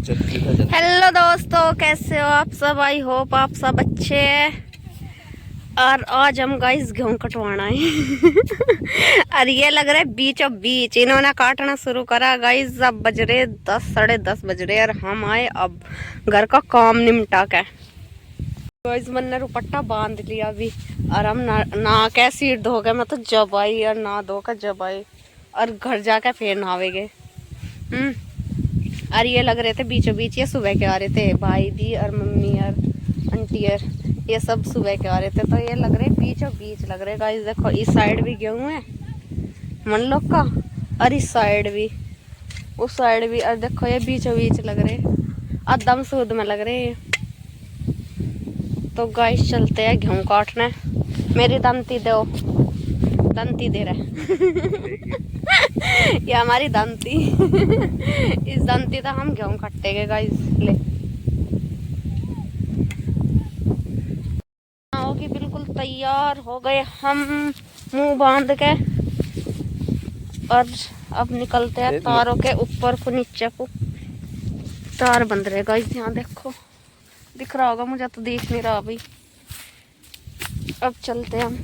Hello दोस्तों, कैसे हो आप सब। आई होप आप सब अच्छे हैं। और आज हम गाइस गेहूं कटवाना है और ये लग रहा है बीचों बीच इन्होंने काटना शुरू करा गाइस। अब बज रहे 10 साढ़े 10 बज रहे और हम आए अब घर का काम निपटा के। गाइस मैंने रुपट्टा बांध लिया अभी और हम ना के सिर धो गए। मैं तो जब आई और ना धो कर जब आई और घर जाके फिर नहावेगे। और ये लग रहे थे बीचों बीच। ये सुबह के आ रहे थे भाई भी और मम्मी और आंटी और ये सब सुबह के आ रहे थे। तो ये लग रहे बीचों बीच लग रहे गाइस। देखो इस साइड भी गेहूं है मन लोग का और इस साइड भी उस साइड भी। और देखो ये बीचों बीच लग रहे एकदम सूद में लग रहे। तो गाइस चलते हैं गेहूं काटने। मेरी दंती दो, दंती दे रहा ये हमारी दंती इस दंती तो हम गेहूं काटे गए गाइस। ले होगी बिल्कुल तैयार हो गए हम मुंह बांध के। और अब निकलते हैं तारों के ऊपर को नीचे को। तार बंध रहे गाइस। यहाँ देखो दिख रहा होगा, मुझे तो दिख नहीं रहा अभी। अब चलते हैं हम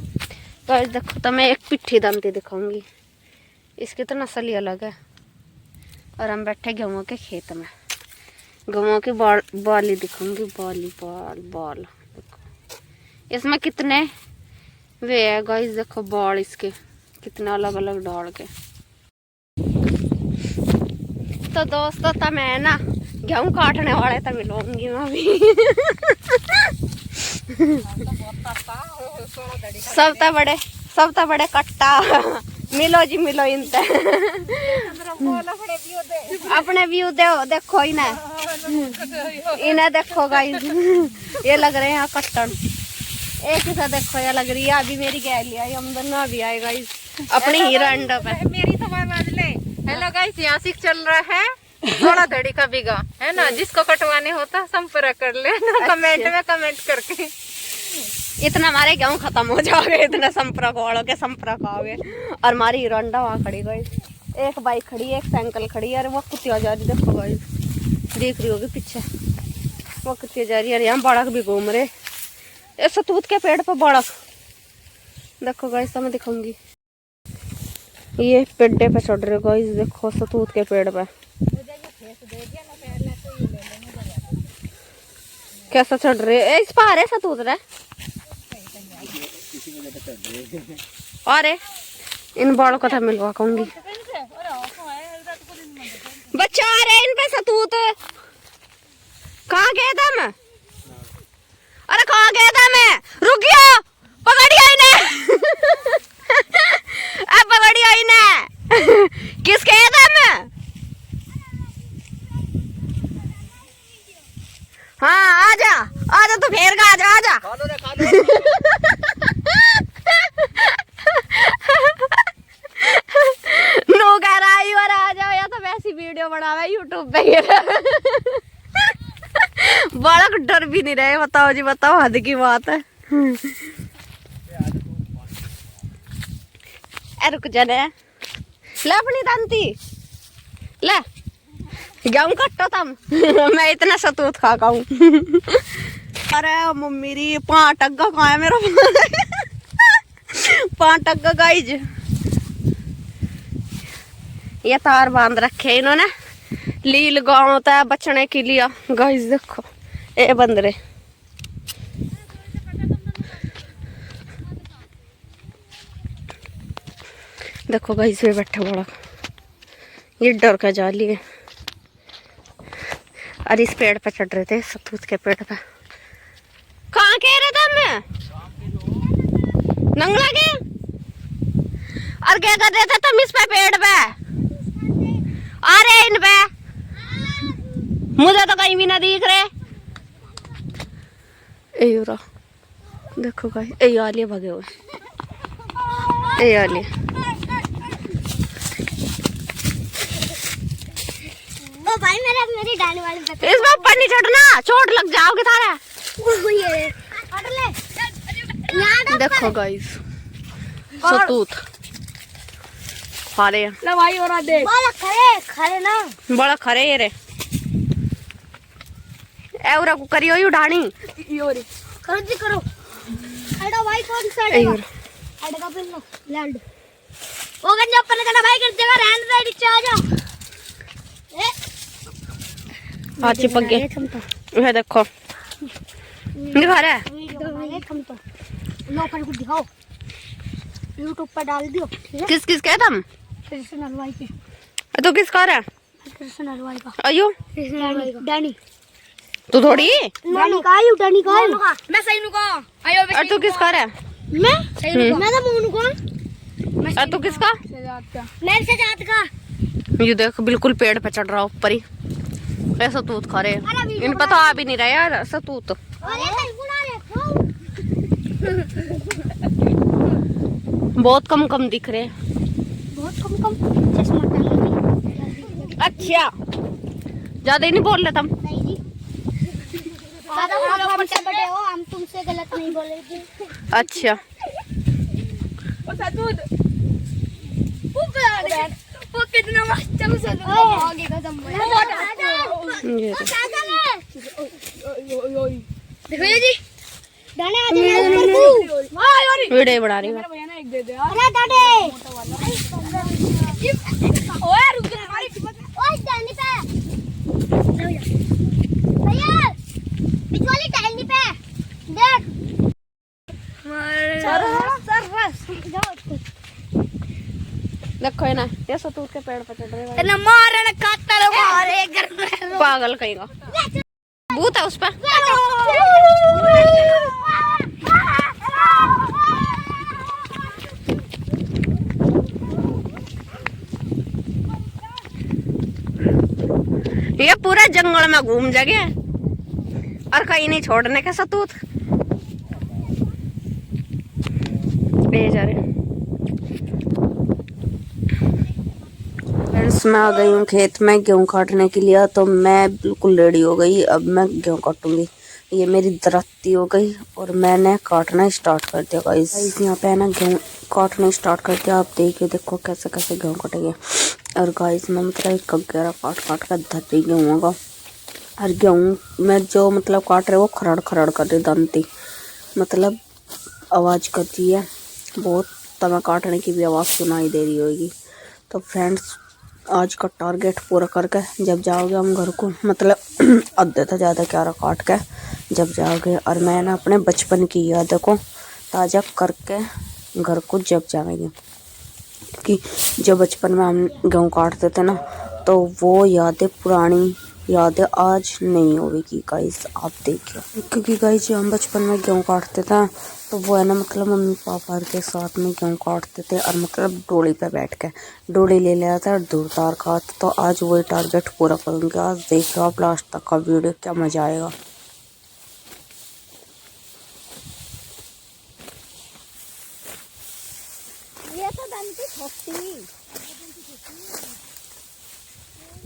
गाइस। देखो तो मैं एक पिट्ठी दंती दिखाऊंगी। इसकी तो नस्ल ही अलग है। और हम बैठे गेहूं के खेत में। गेहूं की बाली दिखाऊंगी। बाल देखो इसमें कितने वे है गाइस। देखो बाल इसके कितने अलग अलग डाल के। तो दोस्तों तो मैं ना गेहूं काटने वाले तो मिलूंगी मैं भी सब तो बड़े कट्टा मिलो जी मिलो इनते अपने व्यू दे देखो इन्हें देखो गाइस। ये लग रहे हैं यहाँ कट्टन। एक ही सा देखो ये लग रही है अभी मेरी गैली आई। हम दोनों अभी आए गाइस अपनी हीरो अंडा पे। मेरी तो ले। हेलो गाइस, यहाँ सीख चल रहा है थोड़ा धड़ी का बीघा है ना। जिसको कटवाने होता संपर्क कर ले ना। कमेंट में कमेंट करके इतना हमारे गेहूं खत्म हो जाओगे। इतना संपर्क वालों के संपर्क आओगे। और हमारी हीरो अंडा वहाँ खड़ी गई। एक बाइक खड़ी है, एक साइकिल खड़ी है और वो कुतिया जा रही। देखो गाइस देख रही होगी पीछे वो कुतिया जा रही है। यहाँ बड़क भी घूम रहे। ये सतूत के पेड़ पर बड़क देखो गाइस। मैं दिखाऊंगी ये पेड़े पे चढ़ रहे गाइस। देखो सतूत के पेड़ पे कैसा चढ़ रहे। इस पर आ रहे सतूत रहे। अरे इन बालों को तो मिलवा कहूंगी। बच्चा आ रहे इन पे सतूत। कहाँ गए था मैं। अरे कहाँ गया था मैं। रुक गया पकड़िया इन्हें अब पकड़िया इन्हें। किस गया था मैं। हाँ आजा तू फेर का आजा नो कह रहा है और आ जाओ या तो वैसी वीडियो बनावे यूट्यूब पे। बड़ा डर भी नहीं रहे। बताओ जी बताओ, हद की बात है। रुक जाने ले अपनी दंती ले गेहूं कट्टो तम मैं इतना सतूत खा खाऊं। अरे मम्मी री 5 टग्गा कहाँ है मेरा 5 टग्गा गाइज। ये तार बांध रखे इन्होंने लील गाँव तक बचने के लिए गाइज। देखो ये बंदरे देखो गाइज पे बैठा बड़ा। ये डर का जाली है। और इस पेड़ पे चढ़ रहे थे सतूत के पेड़ पे। कहाँ कह रहे थे मैं नंगला के। और क्या कर रहे थे तुम इस पे पेड़ पे। अरे इन पे मुझे तो कहीं भी ना दिख रहे। ए देखो गाइस ए आलिया भगे हुए। ए आलिया भाई मेरी डाली वाली इसमें ऊपर नहीं चढ़ना, चोट लग जाओगे थारा। देखो गाइस सतूत खा रहे हैं। ले भाई और दे बड़ा खरे खरे ना बड़ा खरे ये रे। एवरा को करियो यू ढाणी करो जी करो। अड़ा भाई कौन सा अड़ेगा? अड़ेगा पे लो लैंड। वो गंजा अपन करना भाई कर देगा रहने दे नीचे आ जा। हाथ चिपक गए। ये देखो दिखा रहा है तुम तो लो कर को दिखाओ YouTube पर डाल दियो। किस किस के तुम कृष्ण हलवाई के तो किस का रहा कृष्ण हलवाई का अयो कृष्ण हलवाई का डैनी तू थोड़ी डैनी का आयु डैनी का आयु मैं सही नु का आयो और तू किस का रहा मैं सही नु मैं तो मुनु को और तू किसका मैं से जात का ये देख बिल्कुल पेड़ पे चढ़ रहा ऊपर ही ऐसा तूत खा रहे इन पता आ भी नहीं रहा यार ऐसा तूत अरे कल बुला रे बहुत कम कम दिख रहे बहुत कम कम चश्मा पहन। अच्छा ज्यादा ही नहीं बोल रहे तुम नहीं जी आप हमसे बड़े हो हम तुमसे गलत नहीं बोलेंगे। अच्छा वो कितना अच्छा उसे आगे कदम ये देखो ये जी दाने आ जाओ वीडियो बना रही हूँ अरे दाने ओए रुक जा हमारी ओए टहनी पे भैया पिछवाली टहनी पे देख देखो है ना ऐसा तूत के पेड़ पे चढ़ रहे तेरा मारने कातर मारे घर में पागल कहीं का भूत है उस पर ये पूरा जंगल में घूम जागे और कहीं नहीं छोड़ने का सतूत ले जा रहे। फ्रेंड्स मैं आ गई हूँ खेत में गेहूँ काटने के लिए तो मैं बिल्कुल रेडी हो गई। अब मैं गेहूँ काटूंगी। ये मेरी दरख्ती हो गई और मैंने काटना स्टार्ट कर दिया गाइस। यहाँ पे है ना गेहूँ काटना स्टार्ट कर दिया। आप देखिए देखो कैसे कैसे गेहूँ कटेंगे। और गाइस मैं मतलब एक कगेरा काट काट कर धर रही गेहूँ का। और गेहूँ में जो मतलब काट रहे वो खरड़ खरड़ कर रही दंती मतलब आवाज़ करती है बहुत। तवा काटने की भी आवाज़ सुनाई दे रही होगी। तो फ्रेंड्स आज का टारगेट पूरा करके जब जाओगे हम घर को मतलब आधे से ज़्यादा क्यारा काट के जब जाओगे और मैं ना अपने बचपन की यादों को ताज़ा करके घर को जब जाएंगे कि जब बचपन में हम गेहूँ काटते थे ना तो वो यादें पुरानी यादें आज नहीं होगी गाइस। आप देखिए क्योंकि गाइस जब हम बचपन में गेहूँ काटते थे तो वो है ना मतलब मम्मी पापा के साथ में गेहूँ काटते थे और मतलब डोली पे बैठ के डोली ले लिया था और दूर तार खाते। तो आज वही टारगेट पूरा करूँगी। आज देखिए आप लास्ट तक का वीडियो क्या मजा आएगा। ये तो दंती छोटी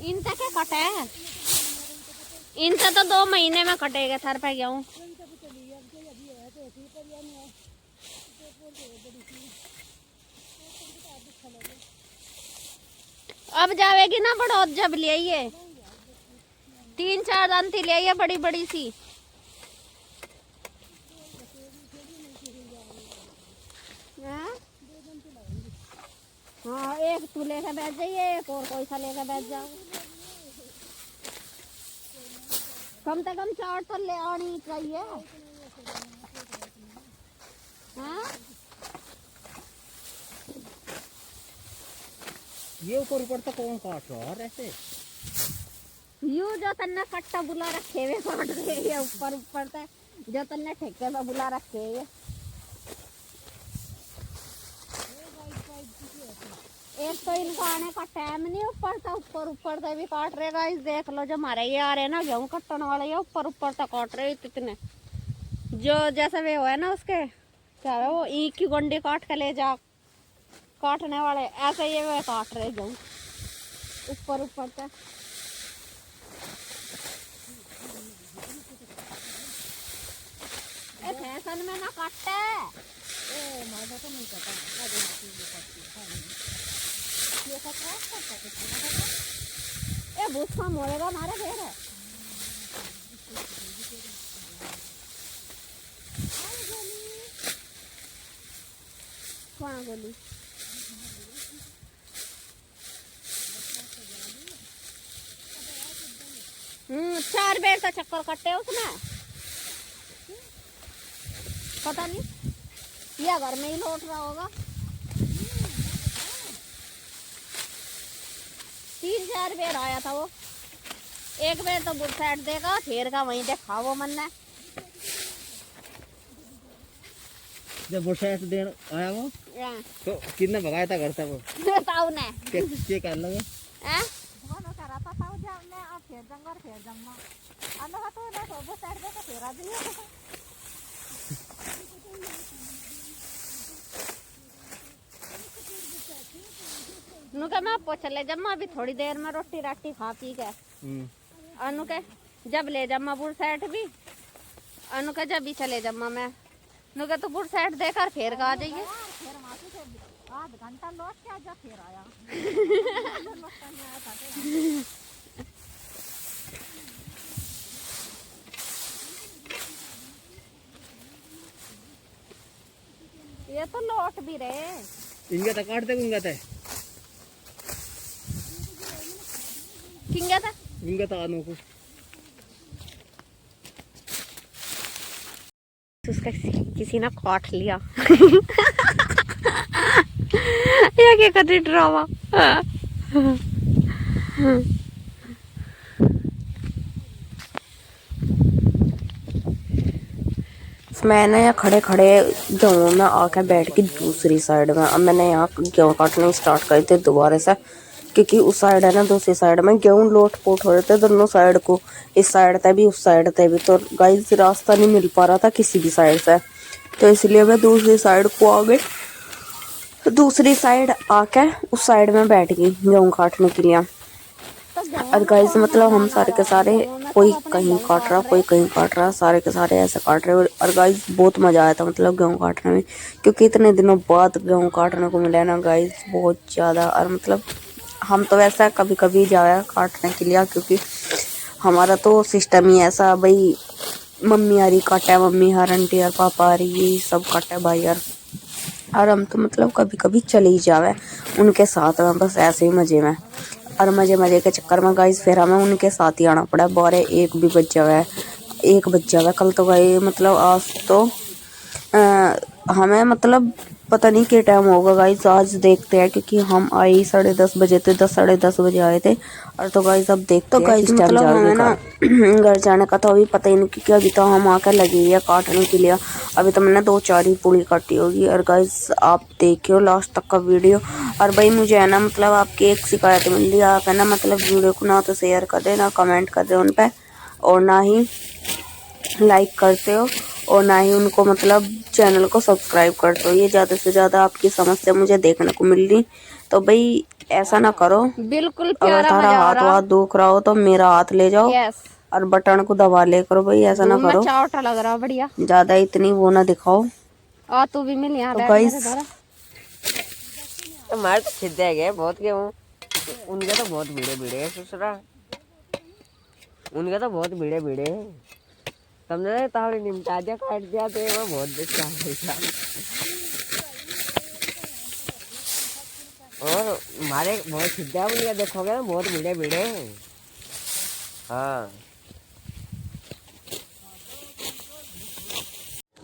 इनसे क्या कटे है इनसे तो 2 महीने में कटेगा सर पे गेहूँ। अब जावेगी ना बड़ौद जब ले आइए 3-4 दंती ले आइए बड़ी बड़ी सी। हाँ एक तू लेकर बैठ जाइए एक और कोई सा लेकर बैठ जाओ। कम से कम 4 तो ले आनी चाहिए। हाँ ये ऊपर तो कौन काट रहा है ऐसे यू जो तन्ने कट्टा बुला रखे हुए काट रहे हैं ऊपर तक जो तन्ने ठेके में बुला रखे है। एक तो इनको आने का टाइम नहीं ऊपर से भी काट रहे गाइस। देख लो जो हमारे ये आ रहे हैं ना गेहूँ कटने वाले ये ऊपर तक काट रहे इतने जो जैसे वे हुआ है ना उसके क्या है वो ईख की गुंडी काट के ले जा काटने वाले ऐसे ये वे काट रहे गेहूँ ऊपर तक। फैशन में ना काटे ये भूसा मोड़ेगा हमारे घेर है। बाण गोली। 4 बेर का चक्कर कटे उसने, पता नहीं या घर में ही लौट रहा होगा। 3-4 बेर आया था वो। एक बेर तो बुर साइड देगा, फिर का वहीं देखा वो मन ने। जब बुरसात देन आया वो तो कितना भगाया था घर से वो ताऊ ने क्या कर लगे हैं दोनों का रहता था वो जब मैं और फिर जंगल फिर जम्मा अल्लाह तो ना तो वो साइड दे के फिर आ दिया। नु के मैं पूछ ले जम्मा अभी थोड़ी देर में रोटी राटी खा पी के अनु के जब ले जम्मा बुर साइड भी अनु के जब भी चले जम्मा मैं नु के तो बुर साइड देकर फिर का आ जाइए। फिर मासी से आध घंटा लौट के आजा फिर आया। ये तो लौट भी रहे इनका तो काटते गुंगा था किंगा था इनका तो आनू को उसका किसी ने काट लिया। या क्या कर रही ड्रामा। मैंने यहाँ खड़े खड़े गेहूँ में आके बैठ के दूसरी साइड में अब मैंने यहाँ गेहूँ काटने स्टार्ट कर थे दोबारा से, क्योंकि उस साइड है ना दूसरी साइड में गेहूँ लोट पोट हो रहे थे दोनों साइड को, इस साइड से भी उस साइड से भी। तो गाइस रास्ता नहीं मिल पा रहा था किसी भी साइड से, तो इसलिए मैं दूसरी साइड को आ गई। दूसरी साइड आके उस साइड में बैठ गई गेहूँ काटने के लिए। और गाइस मतलब हम सारे के सारे कोई कहीं काट रहा कोई कहीं काट रहा, सारे के सारे ऐसे काट रहे। और गाइस बहुत मजा आया था मतलब गेहूँ काटने में, क्योंकि इतने दिनों बाद गेहूँ काटने को मिला ना गाइस बहुत ज़्यादा। और मतलब हम तो वैसा कभी कभी जाया काटने के लिए, क्योंकि हमारा तो सिस्टम ही ऐसा भाई मम्मी आ रही काटे, मम्मी हर आंटी और पापा आ रही यही सब काटे भाई यार। और हम तो मतलब कभी कभी चले ही जावे उनके साथ में बस ऐसे ही मज़े में। और मज़े के चक्कर में गाइस फिर हमें उनके साथ ही आना पड़ा। 12-1 भी बज जावे, 1 बज जावे कल तो भाई मतलब आज तो हमें मतलब पता नहीं क्या टाइम होगा गाइस, आज देखते हैं क्योंकि हम आए 10:30 बजे थे, 10 साढ़े 10 बजे आए थे। और तो गाइस अब देखते तो गाइस मतलब हमें ना घर जाने का तो अभी पता ही नहीं, क्योंकि अभी तो हम आकर लगे है काटने के लिए। अभी तो मैंने 2-4 ही पूरी काटी होगी। और गाइस आप देखियो लास्ट तक का वीडियो। और भाई मुझे है ना मतलब आपकी एक शिकायत मिल रही है, आप है ना मतलब वीडियो को ना तो शेयर कर दे ना कमेंट कर दे उन पर, और ना ही लाइक करते हो, और ना ही उनको मतलब चैनल को सब्सक्राइब करते हो। ये ज़्यादा से ज़्यादा आपकी समस्या मुझे देखने को मिल रही, तो भाई ऐसा ना करो। बिल्कुल अगर तारा हाथ दुख रहा हो तो मेरा हाथ ले जाओ और बटन को दबा ले करो भाई, ऐसा ना करो। चावटा लग रहा बढ़िया, ज़्यादा इतनी वो ना दिखाओ। आ तू भी मिल यहाँ तो गाइस हमारे तो छिद्या गए बहुत गेहूँ, उनके तो बहुत भिड़े है ससुरा, उनके तो बहुत भिड़े है। समझे तावड़ी निमटा दिया काट दिया तो वो बहुत बेचा। और हमारे बहुत छिद्या उनके देखोगे ना बहुत भिड़े हैं। हाँ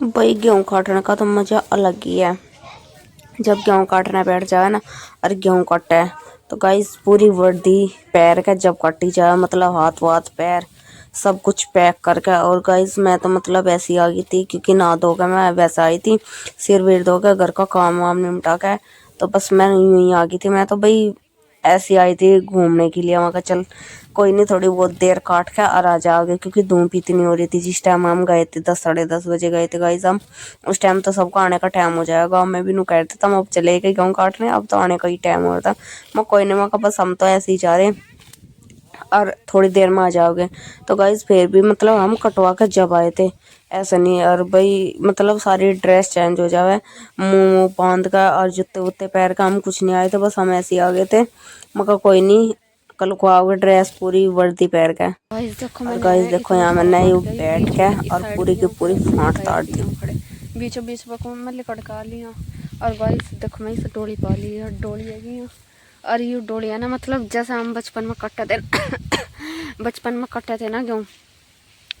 भाई गेहूँ काटने का तो मजा अलग ही है। जब गेहूँ काटने बैठ जाए ना और गेहूँ कटे तो गाइस पूरी वर्दी पैर का जब कटी जाए मतलब हाथ वाथ पैर सब कुछ पैक करके। और गाइस मैं तो मतलब ऐसी आ गई थी, क्योंकि नहा धो के मैं वैसे आई थी, सिर वीर धो के घर का काम वाम निपटा के, तो बस मैं यूं ही आ गई थी। मैं तो भाई ऐसी आई थी घूमने के लिए, मैं कहा चल कोई नहीं थोड़ी बहुत देर काट के और आ जाओगे, क्योंकि धूप इतनी हो रही थी। जिस टाइम हम गए थे 10 साढ़े 10 बजे गए थे गाइस हम, उस टाइम तो सबको आने का टाइम हो जाएगा। गाँव में भी नु कहते थे हम अब चले गए गेहूँ काटने, अब तो आने का ही टाइम हो रहा था। मैं कोई नहीं, मैं कहा बस हम तो ऐसे ही जा रहे हैं और थोड़ी देर में आ जाओगे। तो गाइस फिर भी मतलब हम कटवा कर जब आए थे ऐसा नहीं। और भाई मतलब सारी ड्रेस चेंज हो जावे, मुंह बांध का और जूते वुत्ते पैर का, हम कुछ नहीं आए थे, बस हम ऐसे ही आ गए थे। मगर कोई नहीं कल को आओगे ड्रेस पूरी वर्दी पैर का। और गाइस देखो यहाँ मैंने यू बैठ के और पूरी की पूरी फांट ताड़ दी। बीचों बीच में लिकड़ का लिया और गाइस देखो मैं इस डोली पा ली है, डोली है ये। और ये डोली है ना मतलब जैसे हम बचपन में कटते थे बचपन में कटते थे ना गेहूँ,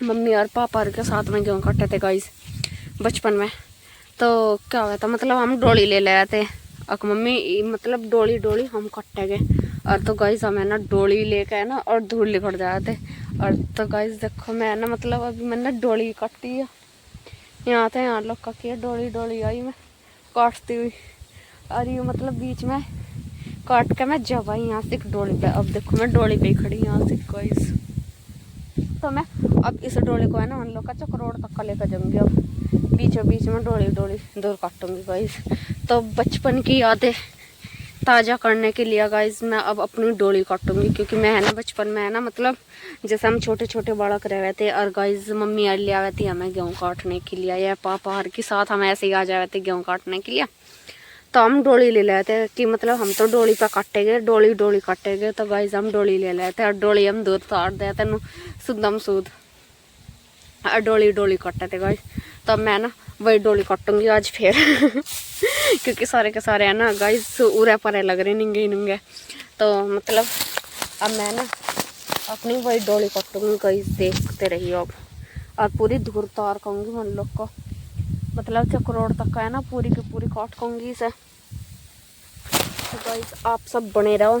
मम्मी और पापा के साथ में गेहूँ कटते थे गाइस बचपन में। तो क्या हुआ था मतलब हम डोली ले आए थे और मम्मी मतलब डोली डोली हम कट्टे गए। और तो गाइस हमें ना डोली लेके है ना और धूल लिखट जाए थे। और तो गाइस देखो मैं ना मतलब अभी मैंने डोली काटी है, यहाँ थे यहाँ लोग का किया डोली डोली आई मैं काटती हुई। और ये मतलब बीच में काट के मैं जब आई यहाँ से डोली पे। अब देखो मैं डोली पे ही खड़ी यहाँ से गाइस। तो मैं अब इस डोली को है ना उन लोग का चक्रोड़ तक का लेकर जाऊंगी। अब बीचों बीच में डोली डोली दूर काटूंगी गाइस। तो बचपन की यादें ताज़ा करने के लिए गाइस मैं अब अपनी डोली काटूंगी, क्योंकि मैं है ना बचपन में है ना मतलब जैसे हम छोटे छोटे बालक रह थे और गाइस मम्मी आ लिया थी हमें गेहूँ काटने के लिए, या पापा हर के साथ हम ऐसे ही आ जाए थे गेहूँ काटने के लिए। तो हम डोली ले लाए थे कि मतलब हम तो डोली पे काटेंगे, डोली डोली काटेंगे। तो गाइस हम डोली ले लाए थे और डोली हम दूध तार दे थे शुद्धम शुद्ध और डोली डोली काटे थे गाइस। तो अब मैं ना वही डोली काटूंगी आज फिर क्योंकि सारे के सारे है ना गाइस उरे परे लग रहे निंगे निंगे। तो मतलब अब मैं ना अपनी वही डोली काटूंगी गाइस, देखते रहिए अब। और पूरी धूर तार कहूँगी मन लोग को, मतलब चक्रोड़ तक का है ना पूरी की पूरी काट कहूँगी इसे। तो गाइस आप सब बने रहो।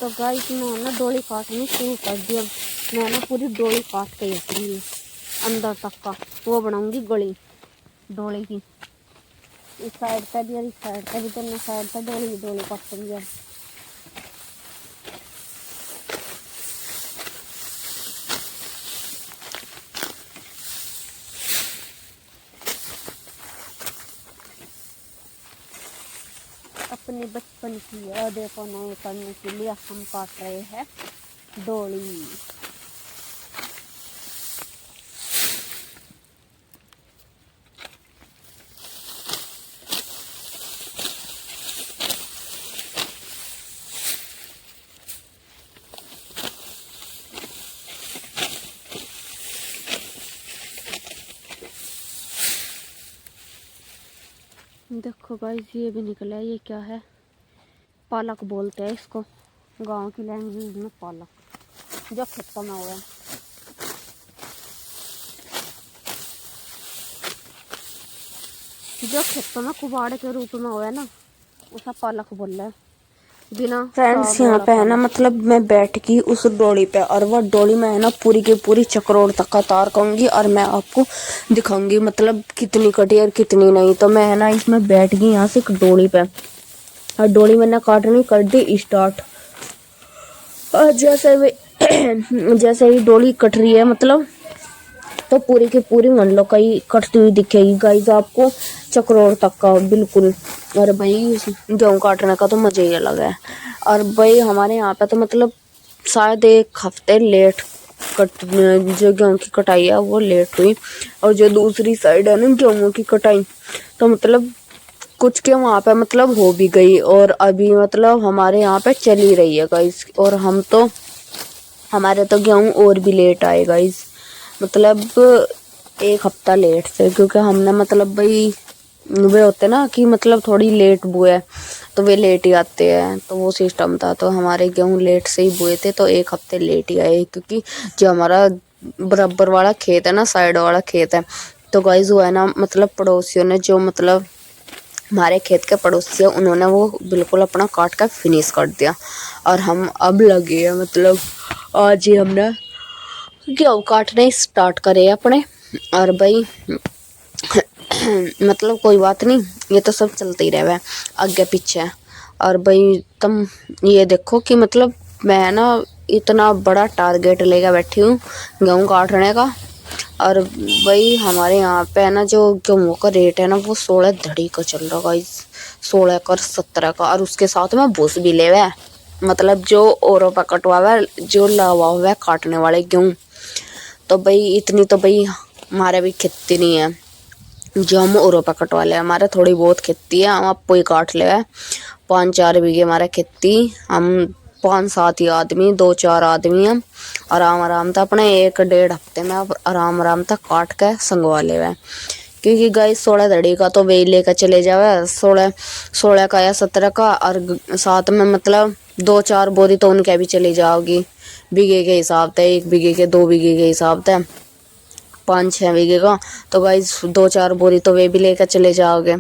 तो गाइस मैं ना डोली काटनी शुरू कर दी। अब मैं ना पूरी डोली काट के रखूँगी अंदर तक का, वो बनाऊंगी गली डोली की। इस साइड पे भी और इस साइड पे भी, दोनों साइड पे डोली डोली काटूंगी। अपने बचपन की यादें को नए करने के लिए हम काट रहे हैं डोली। देखो गाइस ये भी निकला है, ये क्या है? पालक बोलते हैं इसको गांव की लैंग्वेज में, पालक जो खेतों में हुआ है। जो खेतों में कुबाड़ के रूप में हुआ है ना उसे पालक बोल रहा है। बिना फ्रेंड्स यहाँ पे है ना मतलब मैं बैठ गई उस डोली पे, और वह डोली में है ना पूरी की पूरी चक्रोड़ तक का तार कहूँगी और मैं आपको दिखाऊंगी मतलब कितनी कटी और कितनी नहीं। तो मैं है ना इसमें बैठ गई यहाँ से एक डोली पे और डोली मैंने काटनी कर दी स्टार्ट। और जैसे ही डोली कट रही है मतलब तो पूरी की पूरी मन लो कहीं कटती हुई दिखेगी गाइस आपको चक्रोड़ तक का बिल्कुल। और भाई गेहूँ काटने का तो मजा ही अलग है। और भाई हमारे यहाँ पे तो मतलब शायद एक हफ्ते लेट कट जो गेहूँ की कटाई है वो लेट हुई, और जो दूसरी साइड है ना गेहूँ की कटाई तो मतलब कुछ के वहाँ पे मतलब हो भी गई, और अभी मतलब हमारे यहाँ पे चल ही रही है गाइस। और हमारे तो गेहूँ और भी लेट आए गाइस, मतलब एक हफ्ता लेट थे, क्योंकि हमने मतलब भाई वे होते ना कि मतलब थोड़ी लेट बुए तो वे लेट ही आते हैं, तो वो सिस्टम था। तो हमारे गेहूँ लेट से ही बुए थे तो एक हफ्ते लेट ही आए, क्योंकि जो हमारा बराबर वाला खेत है ना साइड वाला खेत है तो गाइस वो है ना मतलब पड़ोसियों ने जो मतलब हमारे खेत के पड़ोसी है उन्होंने वो बिल्कुल अपना काट कर फिनिश कर दिया। और हम अब लगे हैं मतलब आज ही हमने गेहूँ काटने स्टार्ट करे अपने। और भाई मतलब कोई बात नहीं, ये तो सब चलते ही रहे आगे पीछे। और भाई तुम ये देखो कि मतलब मैं ना इतना बड़ा टारगेट लेकर बैठी हूँ गेहूँ काटने का। और भाई हमारे यहाँ पे है ना जो गेहूँ का रेट है ना वो 16 धड़ी का चल रहा गाइस, 16 का 17 का। और उसके साथ में भूस भी ले हुआ है, मतलब जो औरों पर कटवा हुआ है जो लगा हुआ है काटने वाले गेहूँ। तो भाई इतनी तो भाई हमारे भी खेती नहीं है जो हम औरों पर कटवा ले, हमारे थोड़ी बहुत खेती है हम आपको ही काट ले। 5-4 बीघे हमारा खेती हम 5-7 ही आदमी, 2-4 आदमी हम आराम आराम से अपने 1-1.5 हफ्ते में आराम आराम से काट के संगवा ले हुए। क्योंकि गाइस 16 धड़ी का तो वे लेकर चले जावे, 16 का या 17 का, और साथ में मतलब 2-4 बोरी तो उनके भी चली जाओगी बीघे के हिसाब से, 1 बीघे के 2 बीघे के हिसाब से 5-6 बीघे का, तो गाइस 2-4 बोरी तो वे भी लेकर चले जाओगे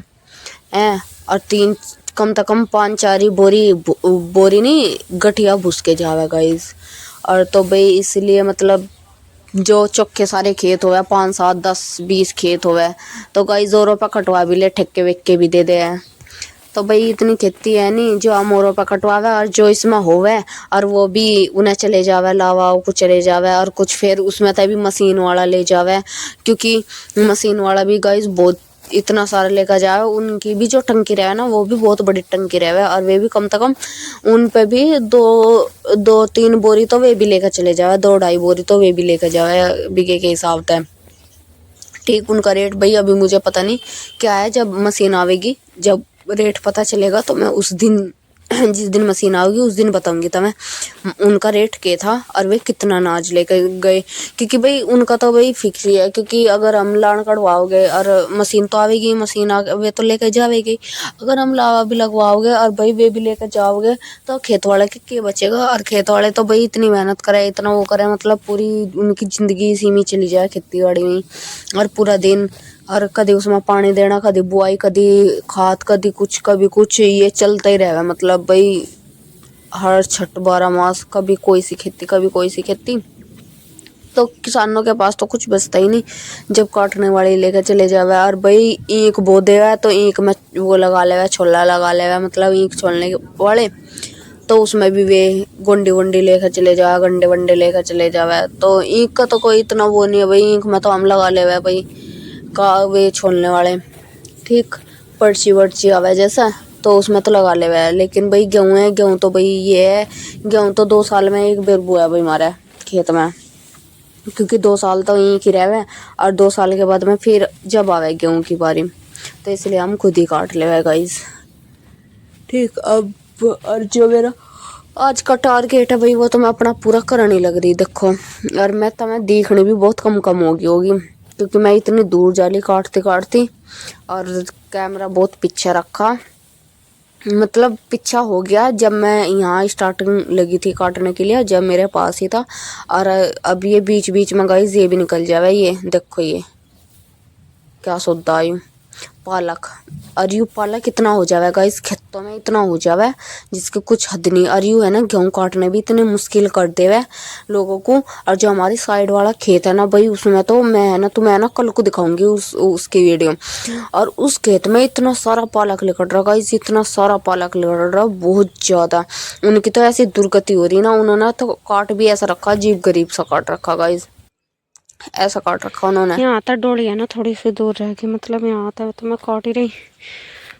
हैं। और 3 कम से कम 5-4 ही बोरी नहीं गठिया भूस के जावे गाइस। और तो भाई इसलिए मतलब जो चौके सारे खेत होवे 5-7-10-20 खेत होवे तो गाइस जोरों पर कटवा भी ले, ठेके वेक्के भी दे दे हैं। तो भाई इतनी खेती है नहीं जो हम औरों पर कटवावे, और जो इसमें होवे और वो भी उन्हें चले जावे, लावा को चले जावे, और कुछ फिर उसमें तभी मशीन वाला ले जावे। क्योंकि मशीन वाला भी गाइस बहुत इतना सारा लेकर जावे, उनकी भी जो टंकी रहे ना वो भी बहुत बड़ी टंकी रहे, और वे भी कम से कम उन पे भी 2-3 बोरी तो वे भी लेकर चले जावे, 2-2.5 बोरी तो वे भी लेकर जावे बीघे के हिसाब से। ठीक, उनका रेट भाई अभी मुझे पता नहीं क्या है, जब मशीन आवेगी जब रेट पता चलेगा तो मैं उस दिन जिस दिन मशीन आएगी उस दिन बताऊंगी तुम्हें उनका रेट क्या था और वे कितना अनाज लेकर गए। क्योंकि भाई उनका तो भाई फिक्स ही है, क्योंकि अगर हम लाण कढ़वाओगे और मशीन तो आवेगी, मशीन आ वे तो लेकर जावेगी, अगर हम लावा भी लगवाओगे और भाई वे भी लेकर जाओगे तो खेत वाले के क्या बचेगा। और खेत वाले तो भाई इतनी मेहनत करे, इतना वो करे, मतलब पूरी उनकी ज़िंदगी इसी में चली जाए खेती बाड़ी में, और पूरा दिन, और कभी उसमें पानी देना, कभी बुआई, कभी खाद, कभी कुछ ये चलता ही रहेगा। मतलब भाई हर 6-12 मास कभी कोई सी खेती कभी कोई सी खेती, तो किसानों के पास तो कुछ बचता ही नहीं जब काटने वाले लेकर चले जावे। और भाई ईंख बो देगा तो ईंख में वो लगा लेगा, छोला लगा लेगा, मतलब ईंख छोलने वाले, तो उसमें भी वे गुंडी लेकर चले जावे, गंडे वंडे लेकर चले जावे। तो ईंख का तो कोई इतना वो नहीं है भाई, ईंख में तो हम लगा लेवे भाई का वे छोलने वाले, ठीक, पर्ची वर्ची आवे जैसा तो उसमें तो लगा ले हुआ। लेकिन भाई गेहूँ है, गेहूँ तो भाई ये है, गेहूँ तो 2 साल में एक बेर बुआ भाई हमारे खेत में, क्योंकि 2 साल तो यहीं की रहे और 2 साल के बाद में फिर जब आवे गेहूँ की बारी तो इसलिए हम खुद ही काट ले हुए गाइस, ठीक। अब और जो मेरा आज का टारगेट है भाई वो तो मैं अपना पूरा करने लग रही देखो, और मैं तुम्हें देखने भी बहुत कम होगी क्योंकि मैं इतनी दूर जाली काटती और कैमरा बहुत पीछे रखा, मतलब पीछा हो गया जब मैं यहाँ स्टार्टिंग लगी थी काटने के लिए, जब मेरे पास ही था। और अब ये बीच में गाइस ये भी निकल जावे, ये देखो ये क्या सौदा आयु पालक, और यू पालक इतना हो जावे गाइस खेतों में, इतना हो जावे जिसके कुछ हद नहीं। और यू है ना गेहूँ काटने भी इतने मुश्किल कर देवे लोगों को। और जो हमारी साइड वाला खेत है ना भाई उसमें तो मैं है ना तुम्हें ना कल को दिखाऊंगी उसकी वीडियो, और उस खेत में इतना सारा पालक निकल रहा गाइस, इतना सारा पालक निकल रहा बहुत ज़्यादा। उनकी तो ऐसी दुर्गति हो रही ना, उन्होंने तो काट भी ऐसा रखा अजीब गरीब सा काट रखा गाइस, ऐसा काट रखा उन्होंने। यहाँ आता डोली है ना थोड़ी सी दूर रह गई, मतलब यहाँ आता है तो मैं काट ही रही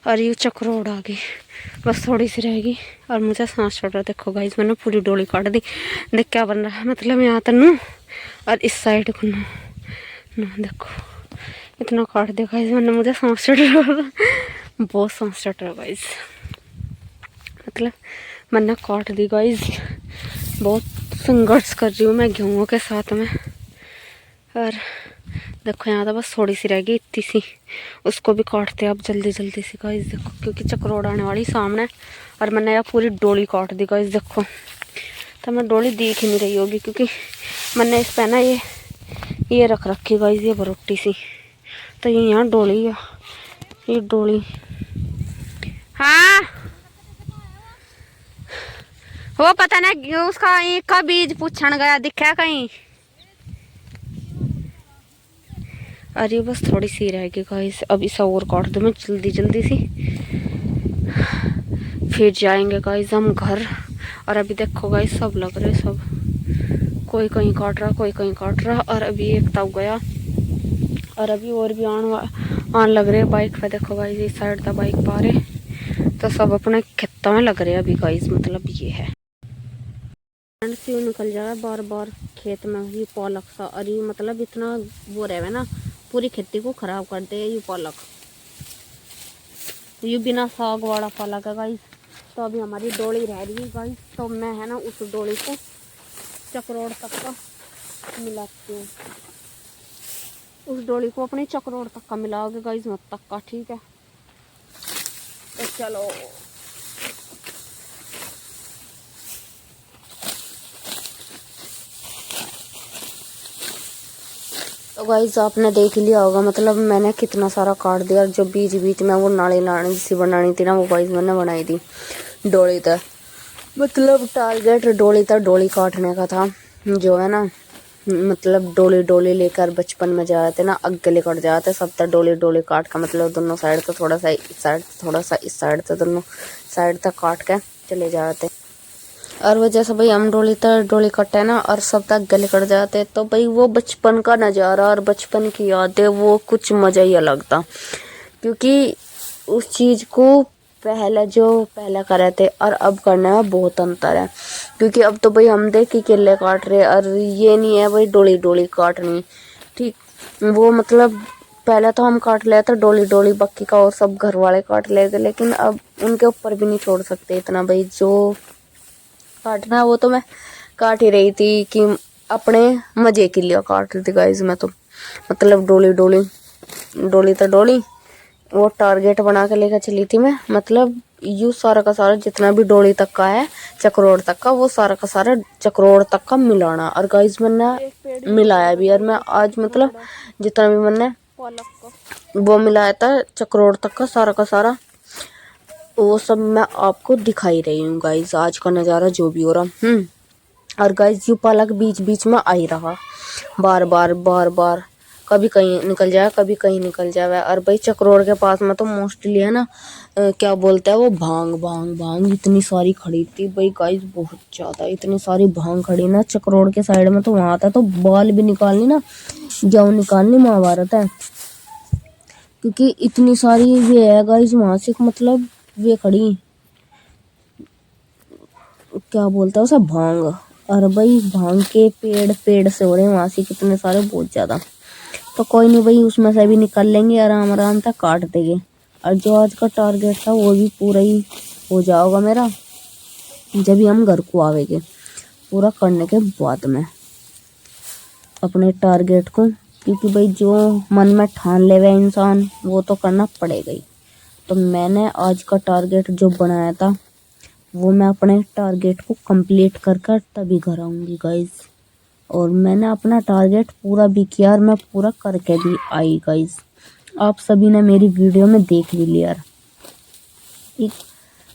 और ये चक्रोड़ आ गई, बस थोड़ी सी रहेगी और मुझे सांस चढ़ रहा। देखो गाइस मैंने पूरी डोली काट दी, देख क्या बन रहा है, मतलब यहाँ तक और इस साइड को ना देखो इतना काट दिया गाइस मैंने, मुझे सांस चढ़ रहा बहुत सांस चढ़ रहा गाइस, मतलब मैंने काट दी गाइस। बहुत संघर्ष कर रही हूँ मैं गेहूँ के साथ में। और देखो यहाँ तो बस थोड़ी सी रह गई इतनी सी, उसको भी काटते अब जल्दी सी गाइस देखो, क्योंकि चक्रोड़ आने वाली सामने। और मैंने यहाँ पूरी डोली काट दी गाइस देखो, तो मैं डोली दिख ही नहीं रही होगी क्योंकि मैंने इस पे ना ये रख रखी गाइस, ये भरोटी सी, तो ये यहाँ डोली है, ये डोली। हाँ वो पता नहीं उसका ईंख का बीज पूछन गया, दिखा कहीं। अरे बस थोड़ी सी रहेगी गाइस, अब इसे और काट दूँ मैं जल्दी सी, फिर जाएंगे गाइस हम घर। और अभी देखो गाइस सब लग रहे, सब कोई कहीं काट रहा कोई कहीं काट रहा। और अभी एक तब गया और अभी और भी आन लग रहे बाइक पे, देखो गाइस इस साइड था बाइक पा रहे, तो सब अपने खेतों में लग रहे अभी गाइस, मतलब ये है से निकल जाए बार खेत में ये पालक सा। और ये मतलब इतना वो रहे ना पूरी खेती को खराब कर दे ये पालक, ये बिना साग वाला पालक है गाइस, तो अभी हमारी डोली रह रही है गाइस, तो मैं है ना उस डोली को चक्रोड़ तक का मिलाती हूँ। उस डोली को अपने चक्रोड़ तक का मिलाओगे गाइस, मत तक का, ठीक है। तो चलो तो गाइस आपने देख लिया होगा, मतलब मैंने कितना सारा काट दिया। जो बीच बीच में वो नाली नाली सी बनानी थी ना, वो गाइस मैंने बनाई थी डोली तक। मतलब टारगेट डोली तक डोली काटने का था, जो है ना, मतलब डोली डोली लेकर बचपन में जाते ना, आगे लेकर जाते सब तक डोली डोली काट का, मतलब दोनों साइड तो थोड़ा सा इस साइड, थोड़ा सा इस साइड, तो दोनों साइड तक काट के चले जाते। और वो जैसे भाई हम डोली कटे ना और सब तक गले कट जाते, तो भाई वो बचपन का नज़ारा और बचपन की यादें, वो कुछ मज़ा ही अलग था। क्योंकि उस चीज़ को पहले कर रहे थे और अब करने में बहुत अंतर है। क्योंकि अब तो भाई हम देख के केले काट रहे, और ये नहीं है भाई डोली डोली काटनी, ठीक। वो मतलब पहले तो हम काट लेते डोली डोली बाकी का, और सब घर वाले काट लेते, लेकिन अब उनके ऊपर भी नहीं छोड़ सकते इतना। भाई जो काटना वो तो मैं काट ही रही थी कि अपने मजे के लिए काट रही थी गाइस मैं तो। मतलब डोली तो डोली वो टारगेट बना के लेकर चली थी मैं। मतलब यू सारा का सारा जितना भी डोली तक का है चक्रोड़ तक का, वो सारा का सारा चक्रोड़ तक का मिलाना। और गाइस मैंने मिलाया भी, और मैं आज मतलब जितना भी मैंने वो मिलाया था चक्रोड़ तक का सारा का सारा, वो सब मैं आपको दिखाई रही हूँ गाइस, आज का नज़ारा जो भी हो रहा। और गाइस ये पालक बीच बीच में आ ही रहा, बार बार कभी कहीं निकल जाए, कभी कहीं निकल जाए। और भाई चक्रोड़ के पास में तो मोस्टली है ना, क्या बोलते हैं वो, भांग इतनी सारी खड़ी थी भाई गाइस, बहुत ज़्यादा इतनी सारी भांग खड़ी ना चक्रोड़ के साइड में। तो वहाँ आता तो बाल भी निकालनी ना, गेहूँ निकालनी महाभारत है। क्योंकि इतनी सारी ये है गाइस वहाँ से, मतलब वे खड़ी, क्या बोलता है उसे, भांग। और भाई भांग के पेड़ से हो रहे हैं वहाँ से कितने सारे, बहुत ज़्यादा। तो कोई नहीं भाई, उसमें से भी निकल लेंगे, आराम तक काट देंगे। और जो आज का टारगेट था वो भी पूरा ही हो जाएगा मेरा, जब भी हम घर को आवेंगे पूरा करने के बाद में अपने टारगेट को। क्योंकि भाई जो मन में ठान ले वह इंसान, वो तो करना पड़ेगा ही। तो मैंने आज का टारगेट जो बनाया था, वो मैं अपने टारगेट को कंप्लीट कर तभी घर आऊँगी गाइस। और मैंने अपना टारगेट पूरा भी किया, और मैं पूरा करके भी आई गाइस। आप सभी ने मेरी वीडियो में देख भी लिया, ठीक।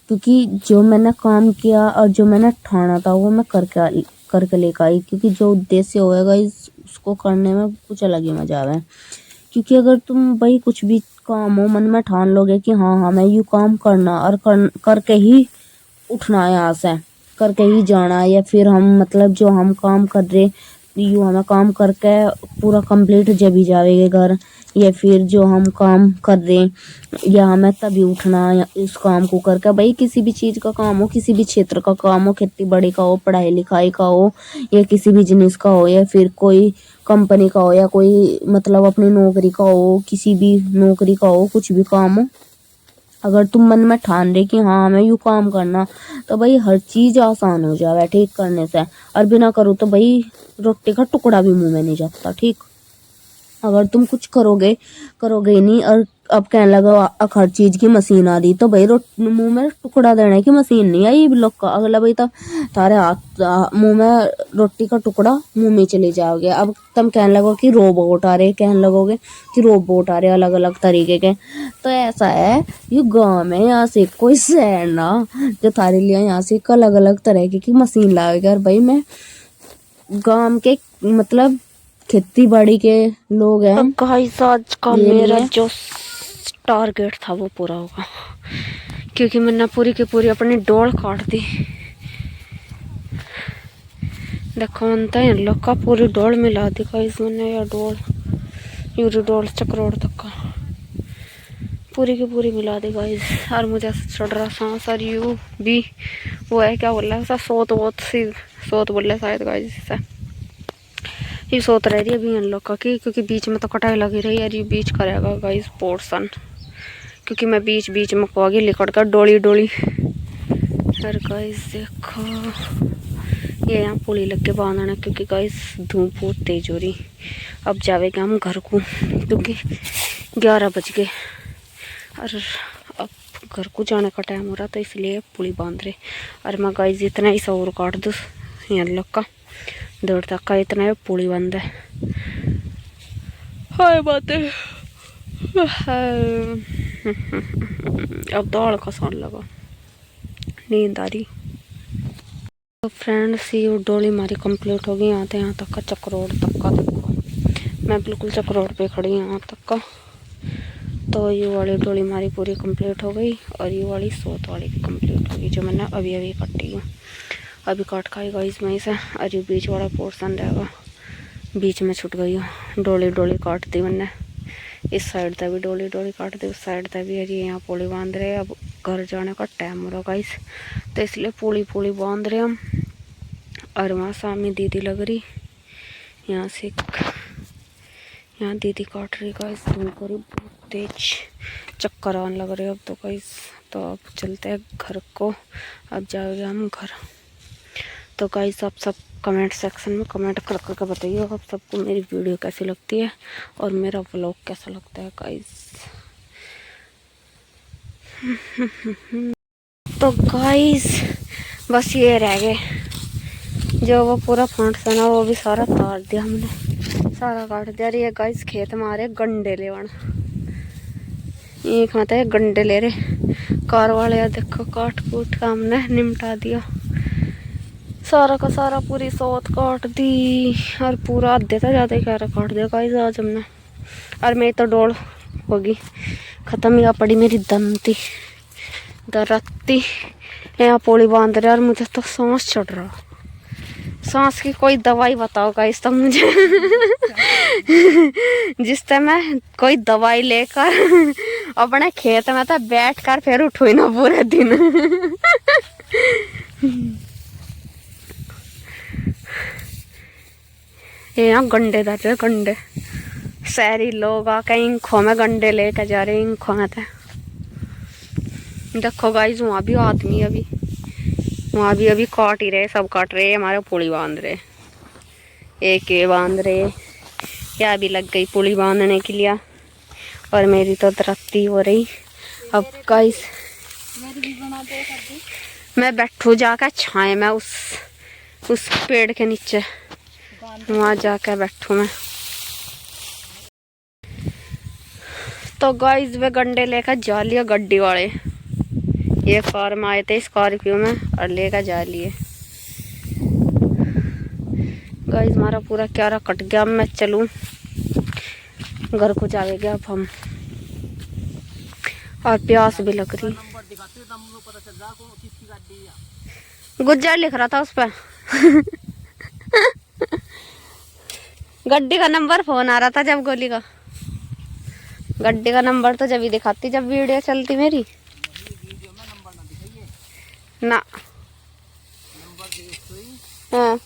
क्योंकि जो मैंने काम किया और जो मैंने ठाना था वो मैं करके लेकर आई। क्योंकि जो उद्देश्य होगा गाइस, उसको करने में कुछ अलग ही मजा आवे। क्योंकि अगर तुम भाई कुछ भी काम हो मन में ठान लोगे कि हाँ मैं यू काम करना, और करके ही उठना है यहाँ से, करके ही जाना, या फिर हम मतलब जो हम काम कर रहे यू हमें काम करके पूरा कंप्लीट जब ही जाएंगे घर, या फिर जो हम काम कर रहे या हमें तभी उठना या इस काम को करके। भाई किसी भी चीज़ का काम हो, किसी भी क्षेत्र का काम हो, खेती बाड़ी का हो, पढ़ाई लिखाई का हो, या किसी बिजनेस का हो, या फिर कोई कंपनी का हो, या कोई मतलब अपनी नौकरी का हो, किसी भी नौकरी का हो, कुछ भी काम हो, अगर तुम मन में ठान रहे कि हाँ हमें यू काम करना, तो भाई हर चीज़ आसान हो जाए ठीक करने से। और बिना करो तो भाई रोटी का टुकड़ा भी मुंह में नहीं जाता, ठीक। अगर तुम कुछ करोगे ही नहीं, और अब कहने लगा हर चीज़ की मशीन आ रही, तो भाई मुंह में टुकड़ा देने की मशीन नहीं आई लोग का। अगला भाई तो तारे हाथ मुंह में रोटी का टुकड़ा मुंह में चले जाओगे। अब तुम कहने लगो कि रोबोट आ रहे, कहने लगोगे कि रोबोट आ रहे अलग अलग तरीके के। तो ऐसा है ये गाँव में, यहाँ से कोई शहर ना जो थारे लिए यहाँ से अलग अलग तरह की मशीन लाएगा। और भाई मैं गाँव के मतलब खेती बाड़ी के लोग हैं। तो गाइस आज का मेरा जो टारगेट था वो पूरा होगा, क्योंकि मैंने पूरी की पूरी अपनी डोल काट दी। देखो मनता है लोग का पूरी डोल मिला दी गाइस मैंने, या यूरी डोल चक्रोड़ तक का पूरी की पूरी मिला दी गाइस। और मुझे चढ़ रहा सांस, और यू भी वो है क्या बोल रहा है ऐसा, सोत बोल रहे शायद गाइस से। ये सोत रह रही है अभी इन लोग का की, क्योंकि बीच में तो कटाई लगी रही है। ये बीच करेगा गाइस पोर्शन, क्योंकि मैं बीच बीच में कोगी लिकड़ कर डोली और गाइस देखो ये यहाँ पुली लग के बांधना, क्योंकि गाइस धूप बहुत तेज हो रही। अब जावेंगे हम घर को, क्योंकि 11 बज गए और अब घर को जाने का टाइम हो रहा, तो इसलिए पुली बांध रहे। और मैं गाइस इतना ही सौर काट दूँ यहाँ लोग का 1:30 तक का, इतना पुली बंद है। हाय बातें अब दौड़ का सोन लगा, नींद आ रही। तो फ्रेंड्स ये डोली हमारी कंप्लीट हो गई। यहाँ से यहाँ तक का चक्रोड तक का, देखो मैं बिल्कुल चक्रोड पे खड़ी हूँ यहाँ तक का। तो ये वाली डोली हमारी पूरी कंप्लीट हो गई और ये वाली सोत वाली भी कंप्लीट हो गई, जो मैंने अभी अभी काटी हूँ। अभी काट खाएगा इसमें से, और ये बीच वाला पोर्सन रहेगा, बीच में छूट गई हूँ। डोली काट दी मैंने, इस साइड तक भी डोली काट दी, उस साइड तक भी। अरे यहाँ पुली बांध रहे। अब घर जाने का टाइम हो रहा गाइस, तो इसलिए पुली बांध रहे हम। और वहाँ सामने दीदी लग रही, यहाँ से यहाँ दीदी काट रही गाइस। धूप हो रही बहुत तेज, चक्कर आने लग रहे अब तो गाइस। तो अब चलते हैं घर को, अब जाएंगे हम घर। तो गाइस आप सब कमेंट सेक्शन में कमेंट कर करके बताइए आप सबको मेरी वीडियो कैसी लगती है और मेरा व्लॉग कैसा लगता है गाइस। तो गाइस बस ये रह गए, जो वो पूरा फंड ना वो भी सारा तार दिया हमने, सारा काट दिया। ये गाइस खेत में आ रहे गंडे लेवन, एक माता है गंडे ले रहे कार वाले। देखो काट कूट का हमने निमटा दिया सारा का सारा, पूरी सोत काट दी और पूरा आधे से ज़्यादा क्यारा काट दिया गाइस आज हमने। और मेरी तो डोल होगी ख़त्म, या पड़ी मेरी दमती दरत्ती। यहाँ पोली बांध रहे और मुझे तो सांस चढ़ रहा। सांस की कोई दवाई बताओ गाइस तो मुझे जिस टाइम मैं कोई दवाई लेकर अपने खेत में तो बैठ कर फिर उठो ही ना पूरे दिन। ये यहाँ गंडे दर रहे, गंडे शहरी लोग आके इंखों में गंडे लेके जा रहे, इंखों में थे। देखो गाइस वहाँ भी आदमी अभी वहाँ भी अभी काट ही रहे, सब काट रहे, हमारे पुली बांध रहे, एक ये बांध रहे। क्या भी लग गई पुली बांधने के लिए और मेरी तो तरक्की हो रही। अब गाइस मैं बैठू जाकर छाए में उस पेड़ के नीचे, वहाँ जाकर बैठू मैं। तो गाइस वे गंडे लेकर जा लिया गड्डी वाले, ये कार में आए थे स्कॉर्पियो में और लेकर जा लिए। गाइस हमारा पूरा क्यारा कट गया। अब मैं चलूँ घर को जाएगा अब हम, और प्यास भी लग रही। गुज्जर लिख रहा था उस पर गड्डी का नंबर फोन आ रहा था जब गोली का। गड्डी का नंबर तो जब ही दिखाती जब वीडियो चलती मेरी ना। हाँ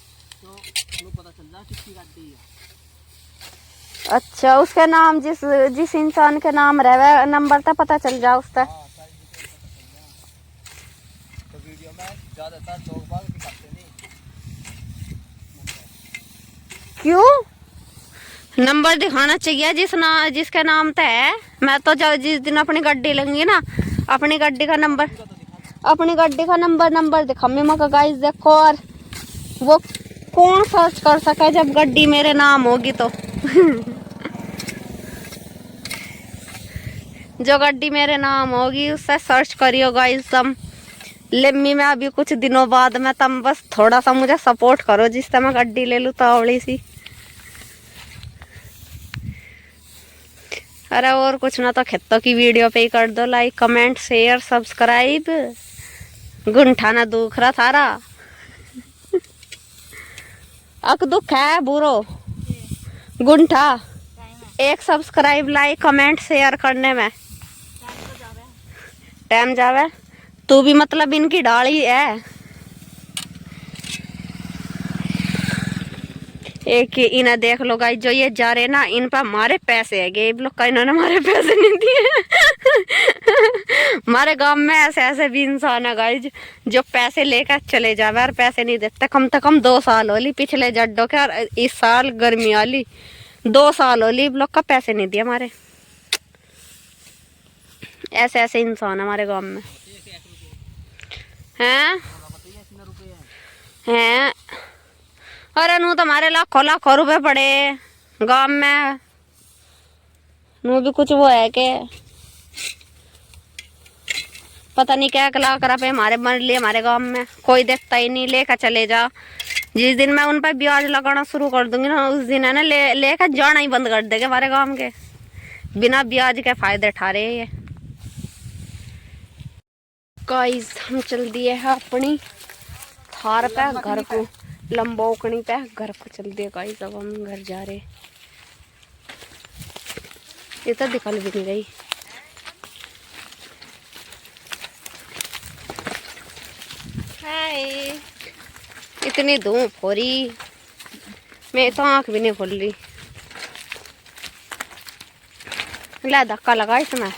अच्छा, उसका नाम जिस इंसान के नाम रहे नंबर तो पता चल जा उसका। क्यों नंबर दिखाना चाहिए जिसका नाम तो है। मैं तो जब जिस दिन अपनी गड्डी लूंगी ना, अपनी गड्डी का नंबर दिखा मैं का गाइस देखो। और वो कौन सर्च कर सके जब गड्डी मेरे नाम होगी तो जो गड्डी मेरे नाम होगी उससे सर्च करियो गाइस तुम। लेम्मी में अभी कुछ दिनों बाद में तुम बस थोड़ा सा मुझे सपोर्ट करो, जिस तरह मैं गड्डी ले लूँ तावड़ी सी। अरे और कुछ ना तो खेतों की वीडियो पे ही कर दो like comment share subscribe. Guntha ना दुख रहा थारा अक दुख है बुरो गुंठा एक सब्सक्राइब लाइक कमेंट शेयर करने में टाइम जावे। तू भी मतलब इनकी डाली है। एक इन्हें देख लो गाइस, जो ये जा रहे ना इन पर हमारे पैसे है गे लोग का, इन्होंने हमारे पैसे नहीं दिए हमारे गांव में ऐसे ऐसे भी इंसान है गाइज जो पैसे लेकर चले जावे और पैसे नहीं देते। कम से कम 2 साल होली पिछले जड्डों के और इस साल गर्मी वाली 2 साल होली लोग का पैसे नहीं दिए हमारे। ऐसे ऐसे इंसान हमारे गांव में हैं हैं। अरे नू तुम्हारे लाखों लाखों रुपए पड़े गांव में, नू भी कुछ वो है के पता नहीं क्या कला करा पे हमारे मर लिए हमारे गांव में कोई देखता ही नहीं। लेकर चले जा, जिस दिन मैं उन पर ब्याज लगाना शुरू कर दूंगी ना उस दिन है ना लेकर जाना ही बंद कर देंगे हमारे गांव के। बिना ब्याज के फायदे उठा रहे ये गाइस। हम चल दिए है अपनी थार पे घर को, लंबोकनी पे घर को चल दिए गाइस। अब हम घर जा रहे, ये तो दिखल भी नहीं रही। हाय, इतनी धूप हो रही मैं तो आंख भी नहीं खोल रही। ला धक्का लगा इसमें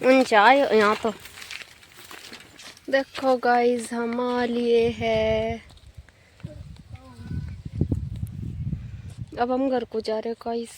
ऊंचा यहाँ तो। देखो गाइस हमारे लिए है, अब हम घर को जा रहे गाइस।